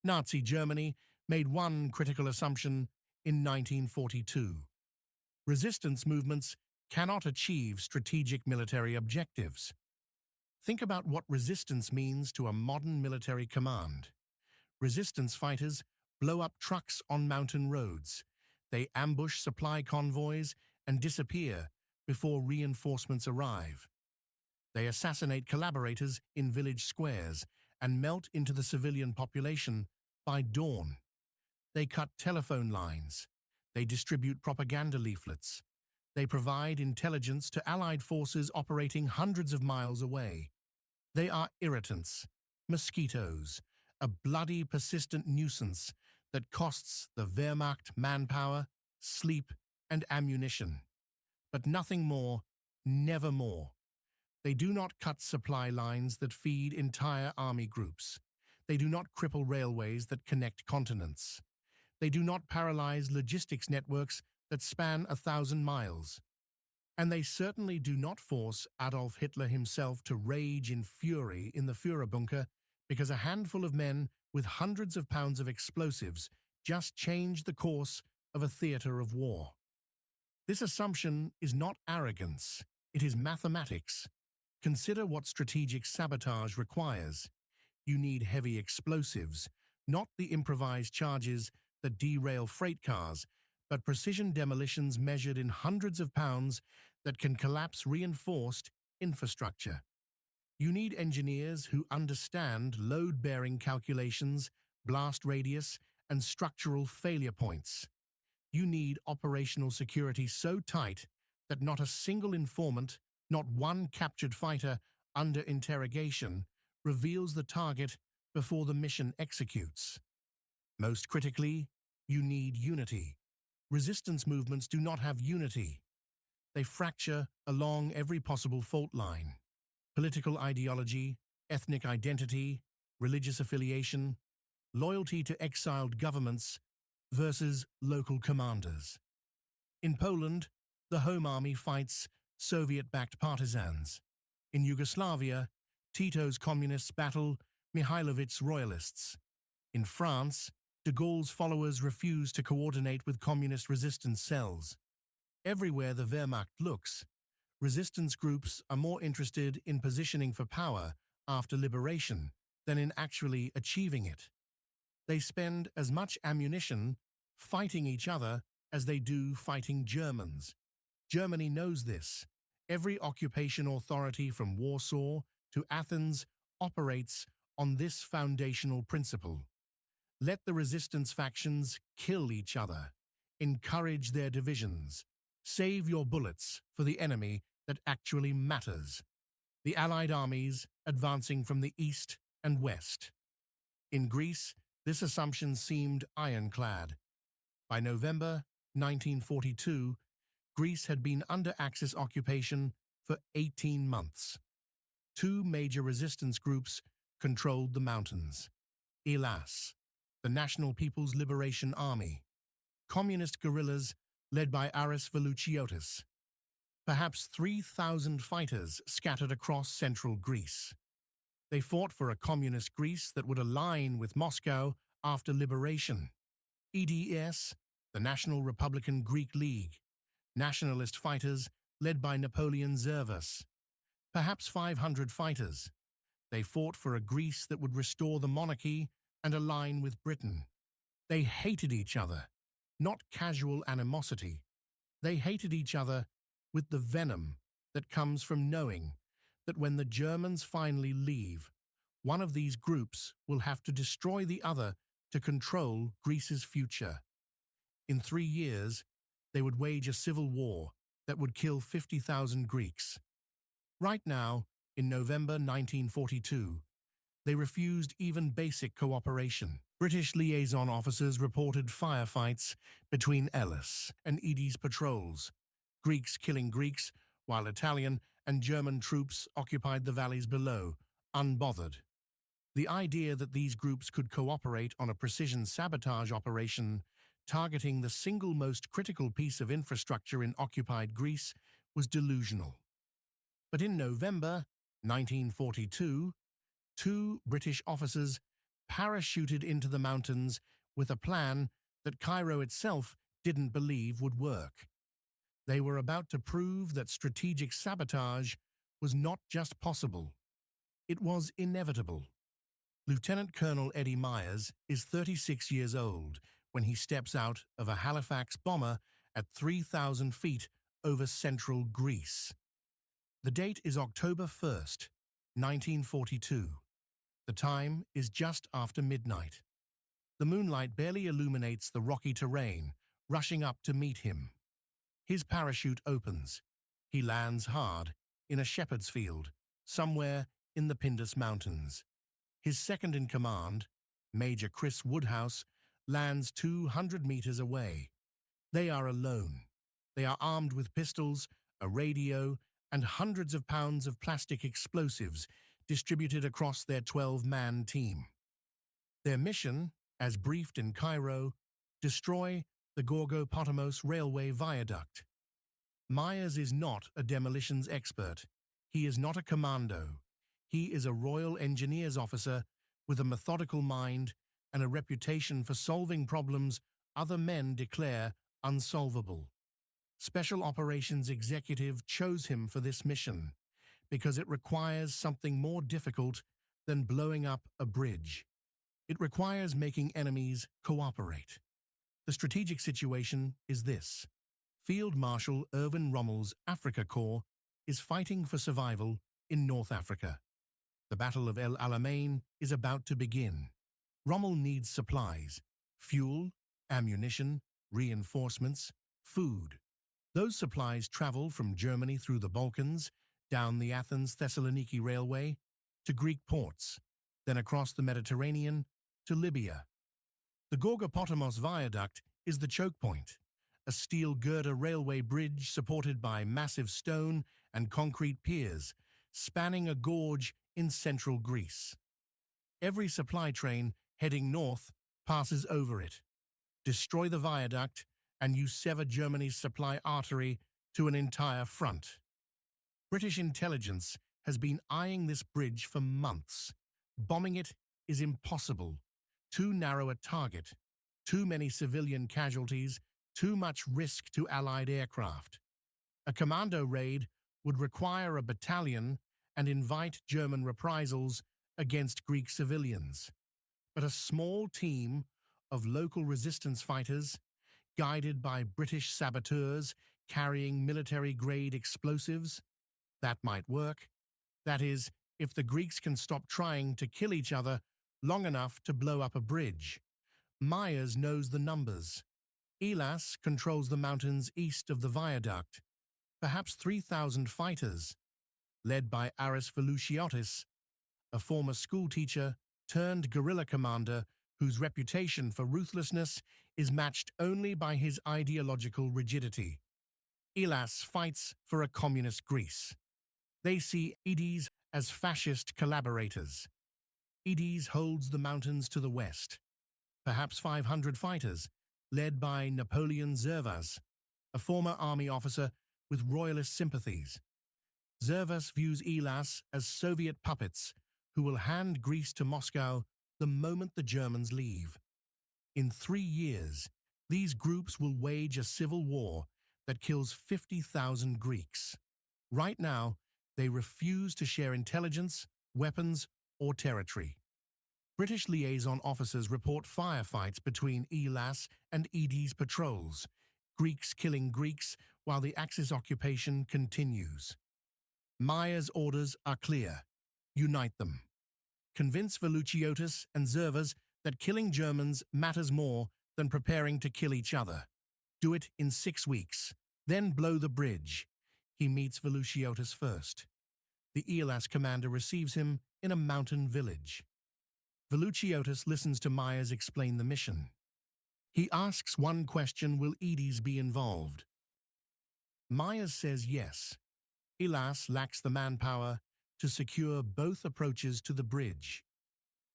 Nazi Germany made one critical assumption in 1942. Resistance movements cannot achieve strategic military objectives. Think about what resistance means to a modern military command. Resistance fighters blow up trucks on mountain roads. They ambush supply convoys and disappear before reinforcements arrive. They assassinate collaborators in village squares and melt into the civilian population by dawn. They cut telephone lines. They distribute propaganda leaflets. They provide intelligence to Allied forces operating hundreds of miles away. They are irritants, mosquitoes, a bloody, persistent nuisance that costs the Wehrmacht manpower, sleep, and ammunition. But nothing more, never more. They do not cut supply lines that feed entire army groups. They do not cripple railways that connect continents. They do not paralyze logistics networks that span 1,000 miles. And they certainly do not force Adolf Hitler himself to rage in fury in the Führerbunker because a handful of men with hundreds of pounds of explosives just changed the course of a theater of war. This assumption is not arrogance, it is mathematics. Consider what strategic sabotage requires. You need heavy explosives, not the improvised charges that derail freight cars, but precision demolitions measured in hundreds of pounds that can collapse reinforced infrastructure. You need engineers who understand load-bearing calculations, blast radius, and structural failure points. You need operational security so tight that not a single informant, not one captured fighter under interrogation, reveals the target before the mission executes. Most critically, you need unity. Resistance movements do not have unity. They fracture along every possible fault line. Political ideology, ethnic identity, religious affiliation, loyalty to exiled governments versus local commanders. In Poland, the Home Army fights Soviet-backed partisans. In Yugoslavia, Tito's communists battle Mihailovic's royalists. In France, de Gaulle's followers refuse to coordinate with communist resistance cells. Everywhere the Wehrmacht looks, resistance groups are more interested in positioning for power after liberation than in actually achieving it. They spend as much ammunition fighting each other as they do fighting Germans. Germany knows this. Every occupation authority from Warsaw to Athens operates on this foundational principle. Let the resistance factions kill each other. Encourage their divisions. Save your bullets for the enemy that actually matters. The Allied armies advancing from the east and west. In Greece, this assumption seemed ironclad. By November 1942, Greece had been under Axis occupation for 18 months. Two major resistance groups controlled the mountains. ELAS, the National People's Liberation Army. Communist guerrillas led by Aris Velouchiotis. Perhaps 3,000 fighters scattered across central Greece. They fought for a communist Greece that would align with Moscow after liberation. EDES, the National Republican Greek League. Nationalist fighters led by Napoleon Zervas. Perhaps 500 fighters. They fought for a Greece that would restore the monarchy and align with Britain. They hated each other, not casual animosity. They hated each other with the venom that comes from knowing that when the Germans finally leave, one of these groups will have to destroy the other to control Greece's future. In 3 years, they would wage a civil war that would kill 50,000 Greeks. Right now, in November 1942, they refused even basic cooperation. British liaison officers reported firefights between ELAS and EDES patrols, Greeks killing Greeks, while Italian and German troops occupied the valleys below, unbothered. The idea that these groups could cooperate on a precision sabotage operation targeting the single most critical piece of infrastructure in occupied Greece was delusional. But in November 1942, two British officers parachuted into the mountains with a plan that Cairo itself didn't believe would work. They were about to prove that strategic sabotage was not just possible, it was inevitable. Lieutenant Colonel Eddie Myers is 36 years old when he steps out of a Halifax bomber at 3,000 feet over central Greece. The date is October 1st, 1942. The time is just after midnight. The moonlight barely illuminates the rocky terrain, rushing up to meet him. His parachute opens. He lands hard in a shepherd's field, somewhere in the Pindus Mountains. His second-in-command, Major Chris Woodhouse, lands 200 meters away. They are alone. They are armed with pistols, a radio, and hundreds of pounds of plastic explosives distributed across their 12-man team. Their mission, as briefed in Cairo, destroy the Gorgopotamos railway viaduct. Myers is not a demolitions expert. He is not a commando. He is a Royal Engineers officer with a methodical mind and a reputation for solving problems other men declare unsolvable. Special Operations Executive chose him for this mission because it requires something more difficult than blowing up a bridge. It requires making enemies cooperate. The strategic situation is this. Field Marshal Erwin Rommel's Afrika Korps is fighting for survival in North Africa. The Battle of El Alamein is about to begin. Rommel needs supplies, fuel, ammunition, reinforcements, food. Those supplies travel from Germany through the Balkans, down the Athens-Thessaloniki Railway, to Greek ports, then across the Mediterranean to Libya. The Gorgopotamos viaduct is the choke point, a steel girder railway bridge supported by massive stone and concrete piers, spanning a gorge in central Greece. Every supply train heading north passes over it. Destroy the viaduct, and you sever Germany's supply artery to an entire front. British intelligence has been eyeing this bridge for months. Bombing it is impossible. Too narrow a target, too many civilian casualties, too much risk to Allied aircraft. A commando raid would require a battalion and invite German reprisals against Greek civilians. But a small team of local resistance fighters, guided by British saboteurs carrying military-grade explosives, that might work. That is, if the Greeks can stop trying to kill each other long enough to blow up a bridge. Myers knows the numbers. ELAS controls the mountains east of the viaduct. Perhaps 3,000 fighters, led by Aris Velouchiotis, a former schoolteacher turned guerrilla commander whose reputation for ruthlessness is matched only by his ideological rigidity. ELAS fights for a communist Greece. They see EDES as fascist collaborators. EDES holds the mountains to the west. Perhaps 500 fighters, led by Napoleon Zervas, a former army officer with royalist sympathies. Zervas views ELAS as Soviet puppets who will hand Greece to Moscow the moment the Germans leave. In 3 years, these groups will wage a civil war that kills 50,000 Greeks. Right now, they refuse to share intelligence, weapons, or territory. British liaison officers report firefights between ELAS and EDES patrols, Greeks killing Greeks while the Axis occupation continues. Myers' orders are clear. Unite them. Convince Velouchiotis and Zervas that killing Germans matters more than preparing to kill each other. Do it in 6 weeks. Then blow the bridge. He meets Velouchiotis first. The ELAS commander receives him in a mountain village. Velouchiotis listens to Myers explain the mission. He asks one question: will EDES be involved? Myers says yes. ELAS lacks the manpower to secure both approaches to the bridge.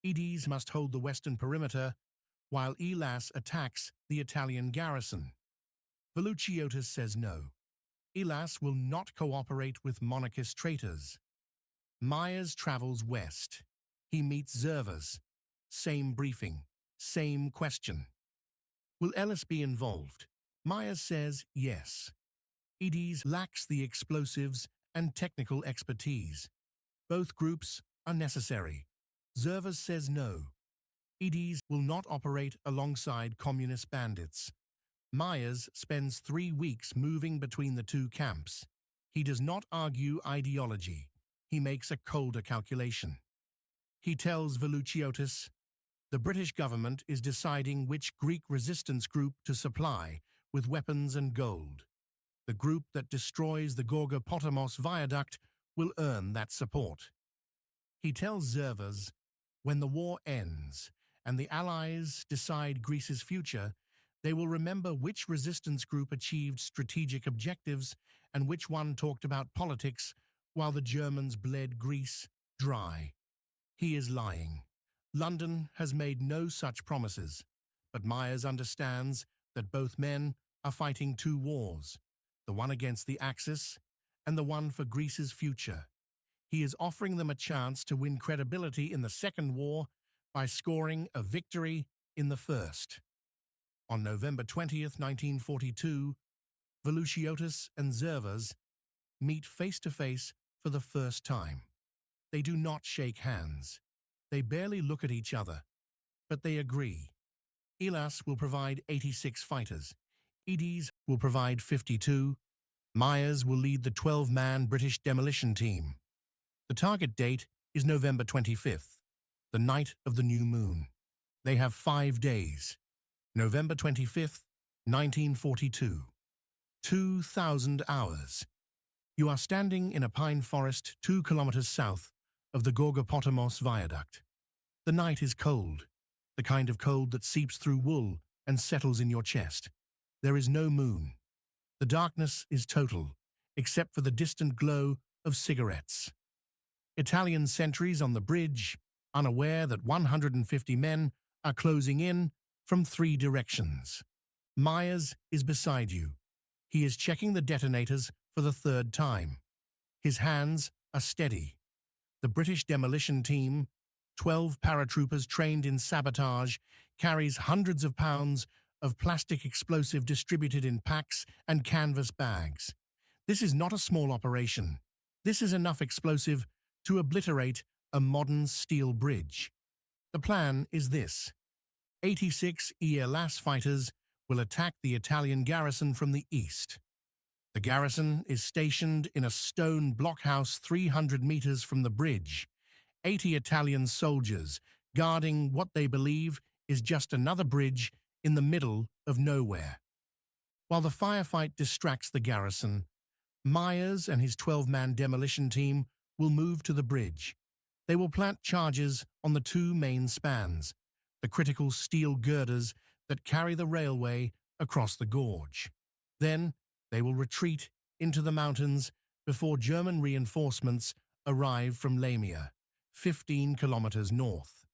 EDES must hold the western perimeter, while ELAS attacks the Italian garrison. Velouchiotis says no. ELAS will not cooperate with monarchist traitors. Myers travels west. He meets Zervas, Same briefing, same question. Will ELAS be involved? Myers says yes. EDES lacks the explosives and technical expertise. Both groups are necessary. Zervas says no. EDES will not operate alongside communist bandits. Myers spends 3 weeks moving between the two camps. He does not argue ideology. He makes a colder calculation. He tells Velutiotis, the British government is deciding which Greek resistance group to supply with weapons and gold. The group that destroys the Gorgopotamos viaduct will earn that support. He tells Zervas, when the war ends and the Allies decide Greece's future, they will remember which resistance group achieved strategic objectives and which one talked about politics while the Germans bled Greece dry. He is lying. London has made no such promises, but Myers understands that both men are fighting two wars, the one against the Axis and the one for Greece's future. He is offering them a chance to win credibility in the Second War by scoring a victory in the First. On November 20th, 1942, Velutiotis and Zervas meet face-to-face for the first time. They do not shake hands. They barely look at each other, but they agree. ELAS will provide 86 fighters. EDES will provide 52. Myers will lead the 12-man British demolition team. The target date is November 25th, the night of the new moon. They have 5 days. November 25th, 1942. 2,000 hours. You are standing in a pine forest 2 kilometers south of the Gorgopotamos viaduct. The night is cold, the kind of cold that seeps through wool and settles in your chest. There is no moon. The darkness is total, except for the distant glow of cigarettes. Italian sentries on the bridge, unaware that 150 men are closing in from 3 directions. Myers is beside you. He is checking the detonators for the 3rd time. His hands are steady. The British demolition team, 12 paratroopers trained in sabotage, carries hundreds of pounds of plastic explosive distributed in packs and canvas bags. This is not a small operation. This is enough explosive to obliterate a modern steel bridge. The plan is this. 86 ELAS fighters will attack the Italian garrison from the east. The garrison is stationed in a stone blockhouse 300 meters from the bridge. 80 Italian soldiers guarding what they believe is just another bridge in the middle of nowhere. While the firefight distracts the garrison, Myers and his 12-man demolition team will move to the bridge. They will plant charges on the 2 main spans, the critical steel girders that carry the railway across the gorge. Then they will retreat into the mountains before German reinforcements arrive from Lamia, 15 kilometers north.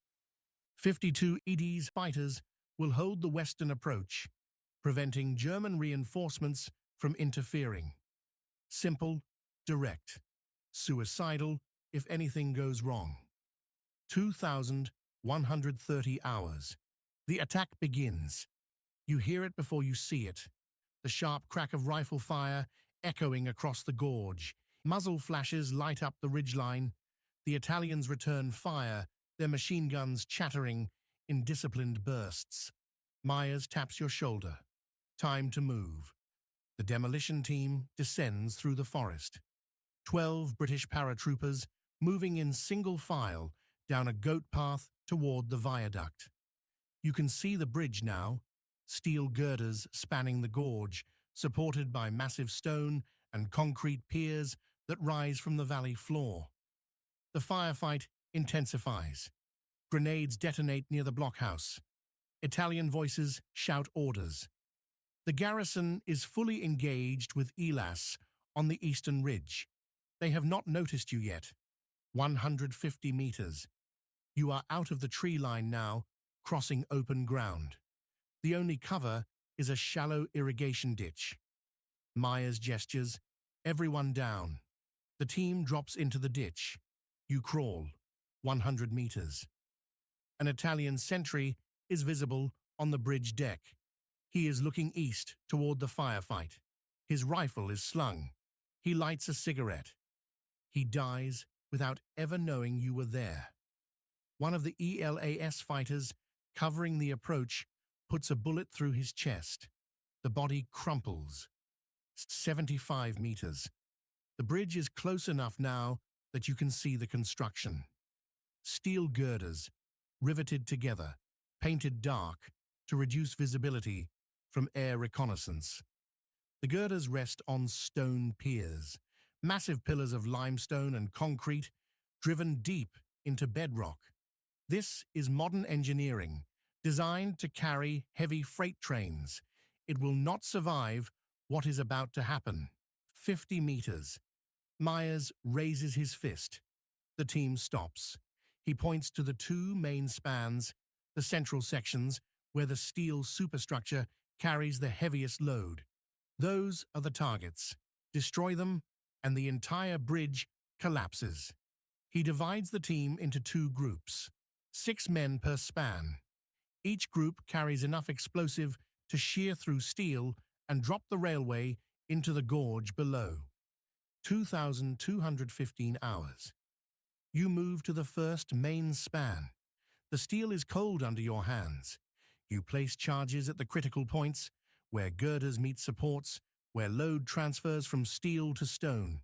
52 EDES fighters will hold the western approach, preventing German reinforcements from interfering. Simple, direct, suicidal if anything goes wrong. 2,130 hours. The attack begins. You hear it before you see it. The sharp crack of rifle fire echoing across the gorge. Muzzle flashes light up the ridgeline. The Italians return fire, their machine guns chattering in disciplined bursts. Myers taps your shoulder. Time to move. The demolition team descends through the forest. 12 British paratroopers moving in single file down a goat path toward the viaduct. You can see the bridge now, steel girders spanning the gorge, supported by massive stone and concrete piers that rise from the valley floor. The firefight intensifies. Grenades detonate near the blockhouse. Italian voices shout orders. The garrison is fully engaged with ELAS on the eastern ridge. They have not noticed you yet. 150 meters. You are out of the tree line now, crossing open ground. The only cover is a shallow irrigation ditch. Myers gestures, everyone down. The team drops into the ditch. You crawl, 100 meters. An Italian sentry is visible on the bridge deck. He is looking east toward the firefight. His rifle is slung. He lights a cigarette. He dies without ever knowing you were there. One of the ELAS fighters, covering the approach, puts a bullet through his chest. The body crumples. 75 meters. The bridge is close enough now that you can see the construction. Steel girders, riveted together, painted dark to reduce visibility from air reconnaissance. The girders rest on stone piers, massive pillars of limestone and concrete driven deep into bedrock. This is modern engineering, designed to carry heavy freight trains. It will not survive what is about to happen. 50 meters. Myers raises his fist. The team stops. He points to the two main spans, the central sections where the steel superstructure carries the heaviest load. Those are the targets. Destroy them, and the entire bridge collapses. He divides the team into two groups, 6 men per span. Each group carries enough explosive to shear through steel and drop the railway into the gorge below. 2,215 hours. You move to the first main span. The steel is cold under your hands. You place charges at the critical points, where girders meet supports, where load transfers from steel to stone.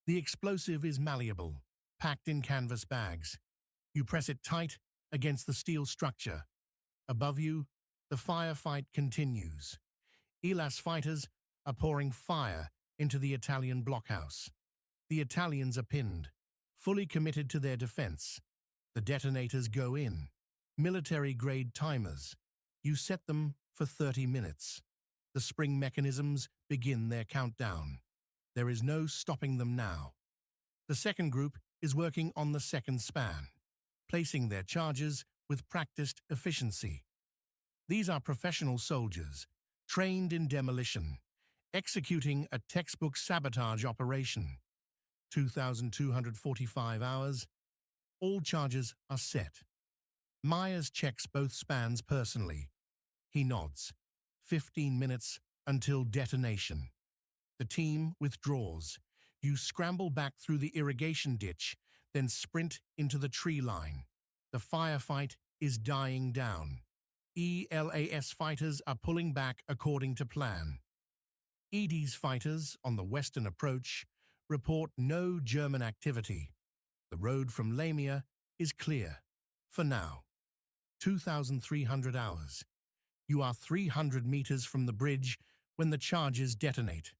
The explosive is malleable, packed in canvas bags. You press it tight against the steel structure. Above you, the firefight continues. ELAS fighters are pouring fire into the Italian blockhouse. The Italians are pinned, fully committed to their defense. The detonators go in. Military-grade timers. You set them for 30 minutes. The spring mechanisms begin their countdown. There is no stopping them now. The second group is working on the second span, placing their charges with practiced efficiency. These are professional soldiers, trained in demolition, executing a textbook sabotage operation. 2,245 hours. All charges are set. Myers checks both spans personally. He nods. 15 minutes until detonation. The team withdraws. You scramble back through the irrigation ditch, then sprint into the tree line. The firefight is dying down. ELAS fighters are pulling back according to plan. EDES fighters on the western approach report no German activity. The road from Lamia is clear, for now. 2,300 hours. You are 300 meters from the bridge when the charges detonate.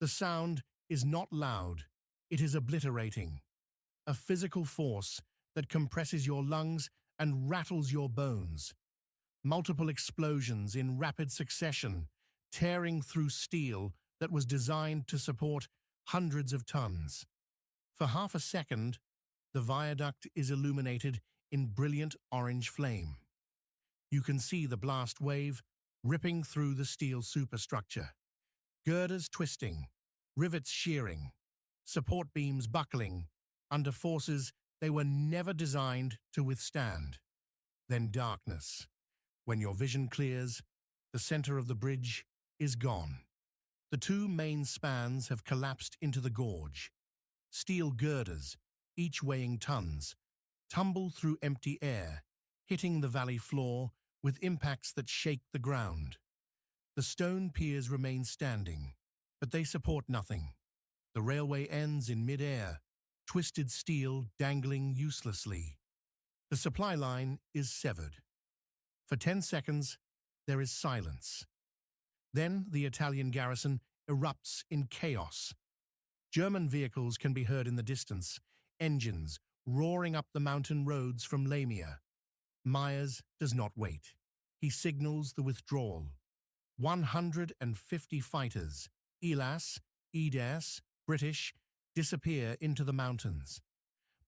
The sound is not loud, it is obliterating. A physical force that compresses your lungs and rattles your bones. Multiple explosions in rapid succession, tearing through steel that was designed to support hundreds of tons. For half a second, the viaduct is illuminated in brilliant orange flame. You can see the blast wave ripping through the steel superstructure. Girders twisting, rivets shearing, support beams buckling under forces they were never designed to withstand. Then darkness. When your vision clears, the center of the bridge is gone. The two main spans have collapsed into the gorge. Steel girders, each weighing tons, tumble through empty air, hitting the valley floor with impacts that shake the ground. The stone piers remain standing, but they support nothing. The railway ends in mid-air, twisted steel dangling uselessly. The supply line is severed. For 10 seconds, there is silence. Then the Italian garrison erupts in chaos. German vehicles can be heard in the distance, engines roaring up the mountain roads from Lamia. Myers does not wait. He signals the withdrawal. 150 fighters, ELAS, EDES, British, disappear into the mountains.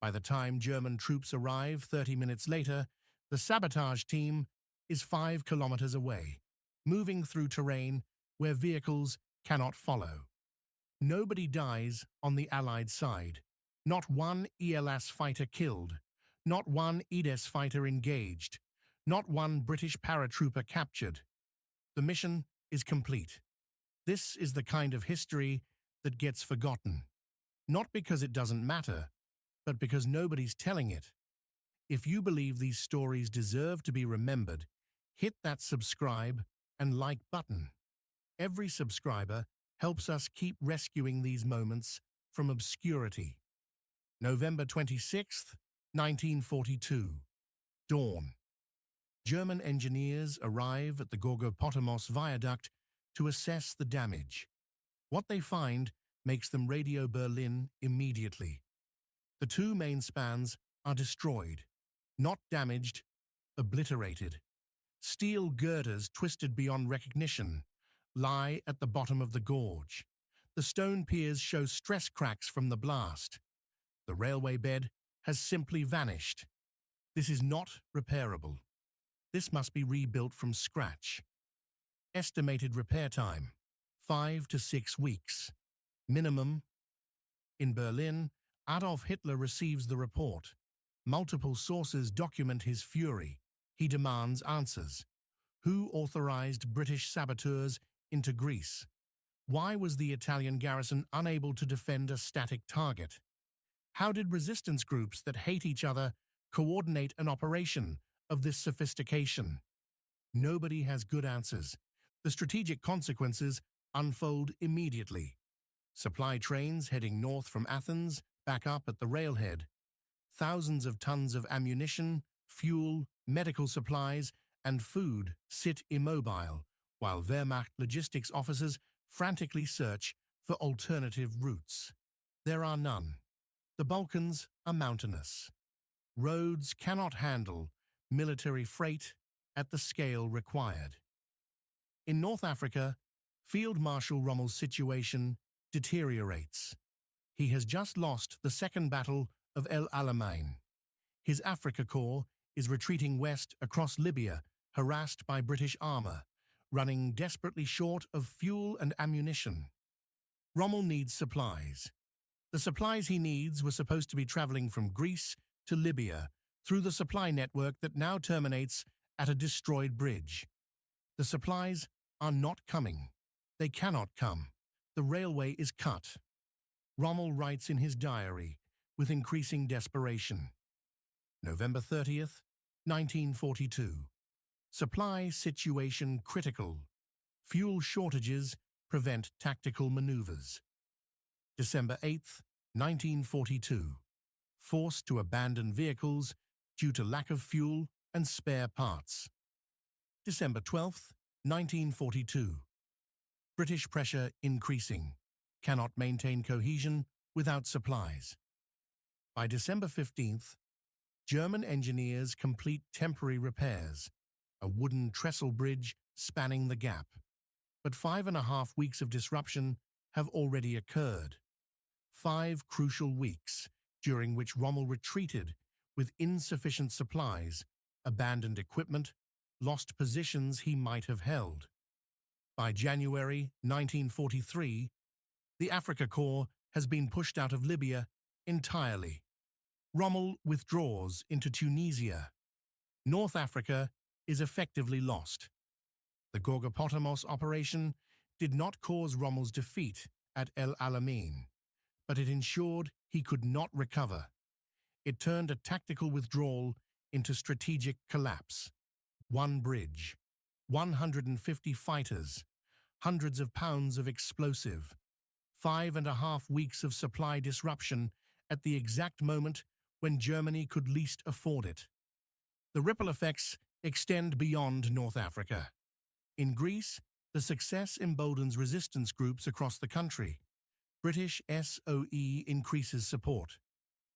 By the time German troops arrive 30 minutes later, the sabotage team is 5 kilometers away, moving through terrain where vehicles cannot follow. Nobody dies on the Allied side. Not one ELAS fighter killed. not one EDES fighter engaged, not one British paratrooper captured. The mission is complete. This is the kind of history that gets forgotten, not because it doesn't matter, but because nobody's telling it. If you believe these stories deserve to be remembered, hit that subscribe and like button. Every subscriber helps us keep rescuing these moments from obscurity. November 26th, 1942. Dawn. German engineers arrive at the Gorgopotamos viaduct to assess the damage. What they find makes them radio Berlin immediately. The two main spans are destroyed, not damaged, obliterated. Steel girders twisted beyond recognition lie at the bottom of the gorge. The stone piers show stress cracks from the blast. The railway bed has simply vanished. This is not repairable. This must be rebuilt from scratch. Estimated repair time, 5 to 6 weeks. Minimum. In Berlin, Adolf Hitler receives the report. Multiple sources document his fury. He demands answers. Who authorized British saboteurs into Greece? Why was the Italian garrison unable to defend a static target? How did resistance groups that hate each other coordinate an operation of this sophistication? Nobody has good answers. The strategic consequences unfold immediately. Supply trains heading north from Athens back up at the railhead. Thousands of tons of ammunition, fuel, medical supplies, and food sit immobile, while Wehrmacht logistics officers frantically search for alternative routes. There are none. The Balkans are mountainous. Roads cannot handle military freight at the scale required. In North Africa, Field Marshal Rommel's situation deteriorates. He has just lost the Second Battle of El Alamein. His Africa Corps is retreating west across Libya, harassed by British armor, running desperately short of fuel and ammunition. Rommel needs supplies. The supplies he needs were supposed to be traveling from Greece to Libya through the supply network that now terminates at a destroyed bridge. The supplies are not coming. They cannot come. The railway is cut. Rommel writes in his diary with increasing desperation. November 30th, 1942. Supply situation critical. Fuel shortages prevent tactical maneuvers. December 8th, 1942. Forced to abandon vehicles due to lack of fuel and spare parts. December 12th, 1942. British pressure increasing. Cannot maintain cohesion without supplies. By December 15th, German engineers complete temporary repairs, a wooden trestle bridge spanning the gap. But 5.5 weeks of disruption have already occurred. 5 crucial weeks, during which Rommel retreated with insufficient supplies, abandoned equipment, lost positions he might have held. By January 1943, the Africa Corps has been pushed out of Libya entirely. Rommel withdraws into Tunisia. North Africa is effectively lost. The Gorgopotamos operation did not cause Rommel's defeat at El Alamein, but it ensured he could not recover. It turned a tactical withdrawal into strategic collapse. 1 bridge, 150 fighters, hundreds of pounds of explosive, 5.5 weeks of supply disruption at the exact moment when Germany could least afford it. The ripple effects extend beyond North Africa. In Greece, the success emboldens resistance groups across the country. British SOE increases support.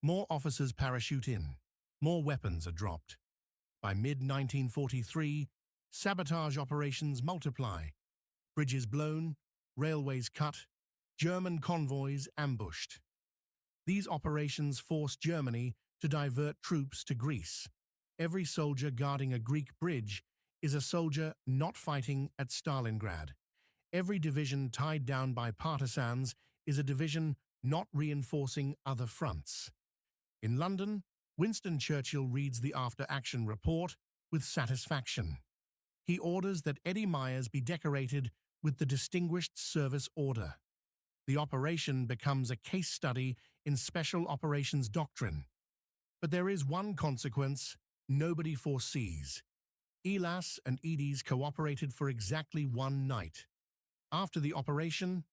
More officers parachute in. More weapons are dropped. By mid-1943, sabotage operations multiply. Bridges blown, railways cut, German convoys ambushed. These operations force Germany to divert troops to Greece. Every soldier guarding a Greek bridge is a soldier not fighting at Stalingrad. Every division tied down by partisans is a division not reinforcing other fronts. In London, Winston Churchill reads the after-action report with satisfaction. He orders that Eddie Myers be decorated with the Distinguished Service Order. The operation becomes a case study in special operations doctrine. But there is one consequence nobody foresees. ELAS and EDES cooperated for exactly one night. After the operation,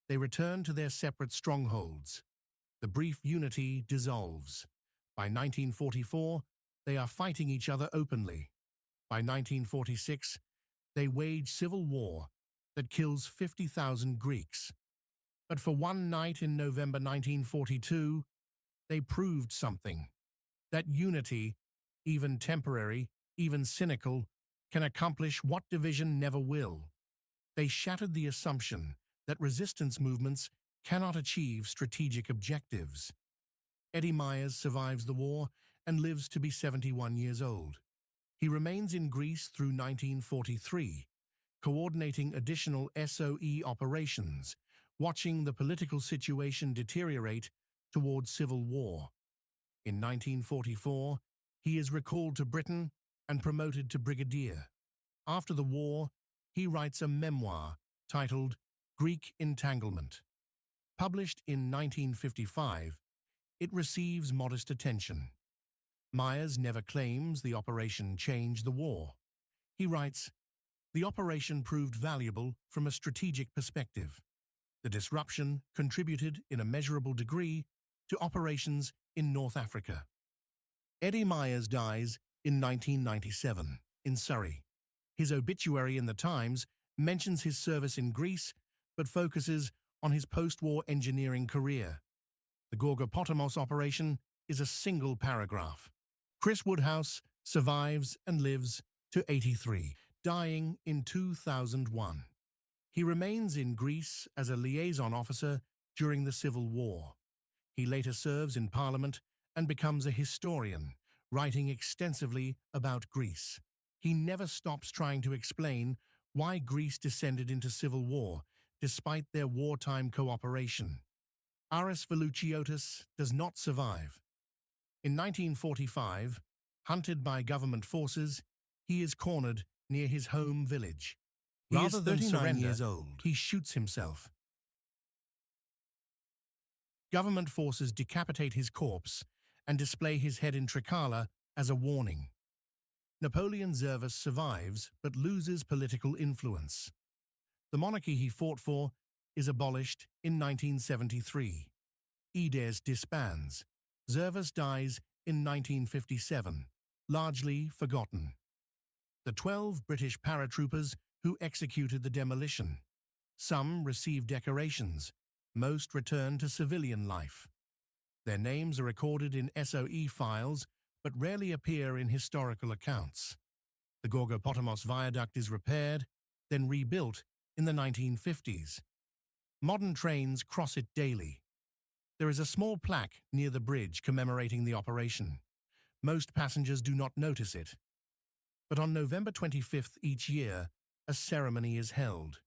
they return to their separate strongholds. The brief unity dissolves. By 1944, they are fighting each other openly. By 1946, they wage civil war that kills 50,000 Greeks. But for one night in November 1942, they proved something. That unity, even temporary, even cynical, can accomplish what division never will. They shattered the assumption that resistance movements cannot achieve strategic objectives. Eddie Myers survives the war and lives to be 71 years old. He remains in Greece through 1943, coordinating additional SOE operations, watching the political situation deteriorate towards civil war. In 1944, he is recalled to Britain and promoted to brigadier. After the war, he writes a memoir titled Greek Entanglement. Published in 1955, it receives modest attention. Myers never claims the operation changed the war. He writes, "The operation proved valuable from a strategic perspective. The disruption contributed in a measurable degree to operations in North Africa." Eddie Myers dies in 1997 in Surrey. His obituary in the Times mentions his service in Greece, but focuses on his post-war engineering career. The Gorgopotamos operation is a single paragraph. Chris Woodhouse survives and lives to 83, dying in 2001. He remains in Greece as a liaison officer during the Civil War. He later serves in Parliament and becomes a historian, writing extensively about Greece. He never stops trying to explain why Greece descended into civil war, despite their wartime cooperation. Aris Velouchiotis does not survive. In 1945, hunted by government forces, he is cornered near his home village. Rather than 39 years old, he shoots himself. Government forces decapitate his corpse and display his head in Trikala as a warning. Napoleon Zervas survives but loses political influence. The monarchy he fought for is abolished in 1973. EDES disbands. Zervas dies in 1957, largely forgotten. The 12 British paratroopers who executed the demolition. Some received decorations, most returned to civilian life. Their names are recorded in SOE files but rarely appear in historical accounts. The Gorgopotamos viaduct is repaired, then rebuilt in the 1950s. Modern trains cross it daily. There is a small plaque near the bridge commemorating the operation. Most passengers do not notice it. But on November 25th each year, a ceremony is held.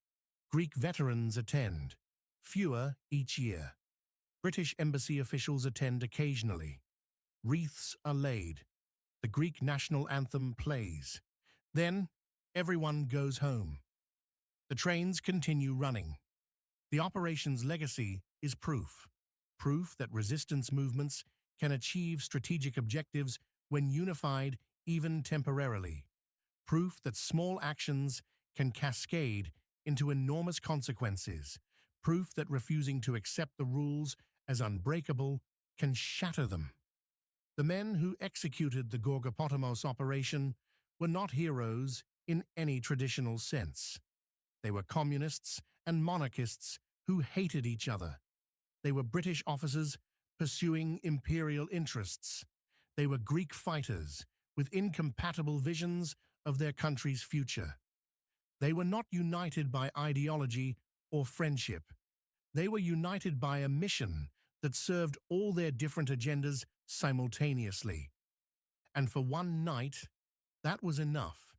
Greek veterans attend, fewer each year. British embassy officials attend occasionally. Wreaths are laid. The Greek national anthem plays. Then, everyone goes home. The trains continue running. The operation's legacy is proof that resistance movements can achieve strategic objectives when unified, even temporarily. Proof that small actions can cascade into enormous consequences. Proof that refusing to accept the rules as unbreakable can shatter them. The men who executed the Gorgopotamos operation were not heroes in any traditional sense. They were communists and monarchists who hated each other. They were British officers pursuing imperial interests. They were Greek fighters with incompatible visions of their country's future. They were not united by ideology or friendship. They were united by a mission that served all their different agendas simultaneously. And for one night, that was enough.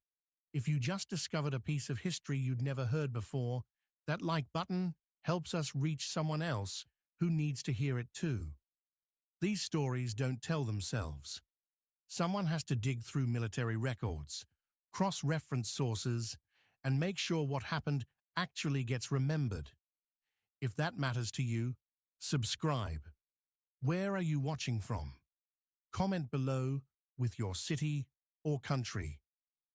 If you just discovered a piece of history you'd never heard before, that like button helps us reach someone else who needs to hear it too. These stories don't tell themselves. Someone has to dig through military records, cross-reference sources, and make sure what happened actually gets remembered. If that matters to you, subscribe. Where are you watching from? Comment below with your city or country.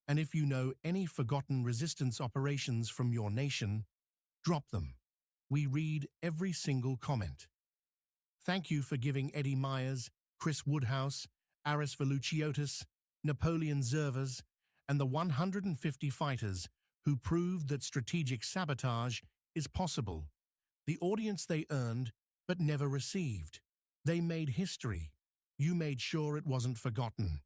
And if you know any forgotten resistance operations from your nation, drop them. We read every single comment. Thank you for giving Eddie Myers, Chris Woodhouse, Aris Veluciotis, Napoleon Zervas, and the 150 fighters who proved that strategic sabotage is possible. The audience they earned but never received. They made history. You made sure it wasn't forgotten.